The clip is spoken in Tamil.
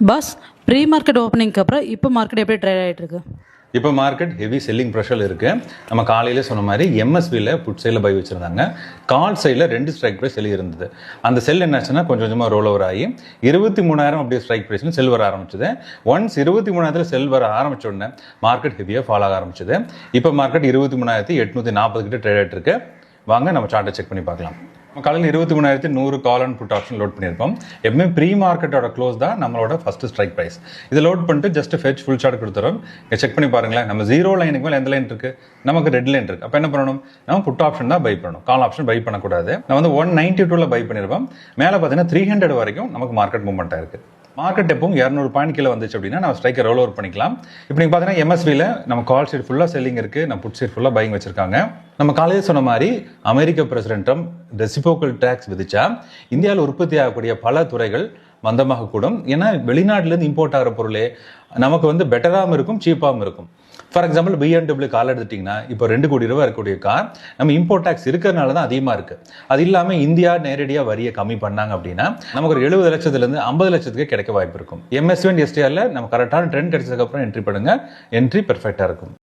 பாஸ், ப்ரீ மார்க்கெட் ஓப்பனிங்க்கு அப்புறம் இப்போ மார்க்கெட் எப்படி ட்ரேட் ஆகிட்டு இருக்கு? இப்போ மார்க்கெட் ஹெவி செல்லிங் ப்ரெஷர் இருக்குது. நம்ம காலையிலே சொன்ன மாதிரி எம்எஸ்பியில் புட் சைடில் பை வச்சுருந்தாங்க. கால் சைடில் 2 ஸ்ட்ரைக் ப்ரைஸ் செல் இருந்தது. அந்த செல் என்னாச்சுன்னா கொஞ்சம் கொஞ்சமாக ரோல் ஓவர் ஆகி 23,000 அப்படியே ஸ்ட்ரைக் ப்ரைஸ்னு செல் வர ஆரம்பிச்சது. ஒன்ஸ் 23,000 செல் வர ஆரம்பிச்ச உடனே மார்க்கெட் ஹெவியாக ஃபால் ஆக ஆரம்பிச்சது. இப்போ மார்க்கெட் 23,840 கிட்ட ட்ரேட் ஆகிட்டு இருக்கு. வாங்க நம்ம சார்ட்டை செக் பண்ணி பார்க்கலாம். காலையில் 23,100 call and put option load பண்ணியிருப்போம். எப்பவுமே ப்ரீ மார்க்கெட்டோட க்ளோஸ் தான் நம்மளோட ஃபர்ஸ்ட் ஸ்ட்ரைக் ப்ரைஸ். இதை லோட் பண்ணிட்டு ஜஸ்ட் ஃபெச் ஃபுல் சார்ட் கொடுத்துறோம். செக் பண்ணி பாருங்களேன், நம்ம 0 லைனுக்கு மேலே எந்த லைன் இருக்கு, நமக்கு ரெட் லைன் இருக்கு. அப்போ என்ன பண்ணணும், நம்ம புட் ஆப்ஷன் தான் பை பண்ணணும், கால் ஆப்ஷன் பை பண்ணக்கூடாது. நம்ம வந்து 192 பை பண்ணியிருப்போம். மேலே பார்த்தீங்கன்னா 300 வரைக்கும் நமக்கு மார்க்கெட் மூவ்மெண்ட் ஆயிருக்கு. மார்க்கெட் எப்பவும் 200 பாயிண்ட் கீழே வந்துச்சு அப்படின்னா நம்ம ஸ்ட்ரைக்கை ரோல் ஓவர் பண்ணிக்கலாம். இப்போ நீங்கள் பார்த்தீங்கன்னா எம்எஸ்பியில் நம்ம கால் சைட் ஃபுல்லாக செல்லிங் இருக்குது, நம்ம புட் சைட் ஃபுல்லாக பையிங் வச்சிருக்காங்க. நம்ம காலையில் சொன்ன மாதிரி அமெரிக்க பிரசிடென்ட் ட்ரம்ப் ரெசிப்ரோக்கல் டேக்ஸ் விதிச்சா இந்தியாவில் உற்பத்தி ஆகக்கூடிய பல துறைகள் மந்தமாக கூடும். ஏன்னா வெளிநாட்டிலேருந்து இம்போர்ட் ஆகிற பொருளே நமக்கு வந்து பெட்டராகவும் இருக்கும், சீப்பாகவும் இருக்கும். ஃபார் எக்ஸாம்பிள் BMW கார் எடுத்துட்டிங்கன்னா இப்போ 2 கோடி ரூபாய் இருக்கக்கூடிய கார் நம்ம இம்போர்ட் டேக்ஸ் இருக்கிறதுனால தான் அதிகமாக இருக்குது. அது இல்லாமல் இந்தியா நேரடியாக வரியை கம்மி பண்ணாங்க அப்படின்னா நமக்கு ஒரு 70 லட்சத்துலேருந்து 50 லட்சத்துக்கு கிடைக்க வாய்ப்பு இருக்கும். எம்எஸ்வி அண்ட் எஸ்டிஆரில் நம்ம கரெக்டான ட்ரெண்ட் கிடைச்சதுக்கப்புறம் என்ட்ரி பண்ணுங்கள், என்ட்ரி பெர்ஃபெக்டாக இருக்கும்.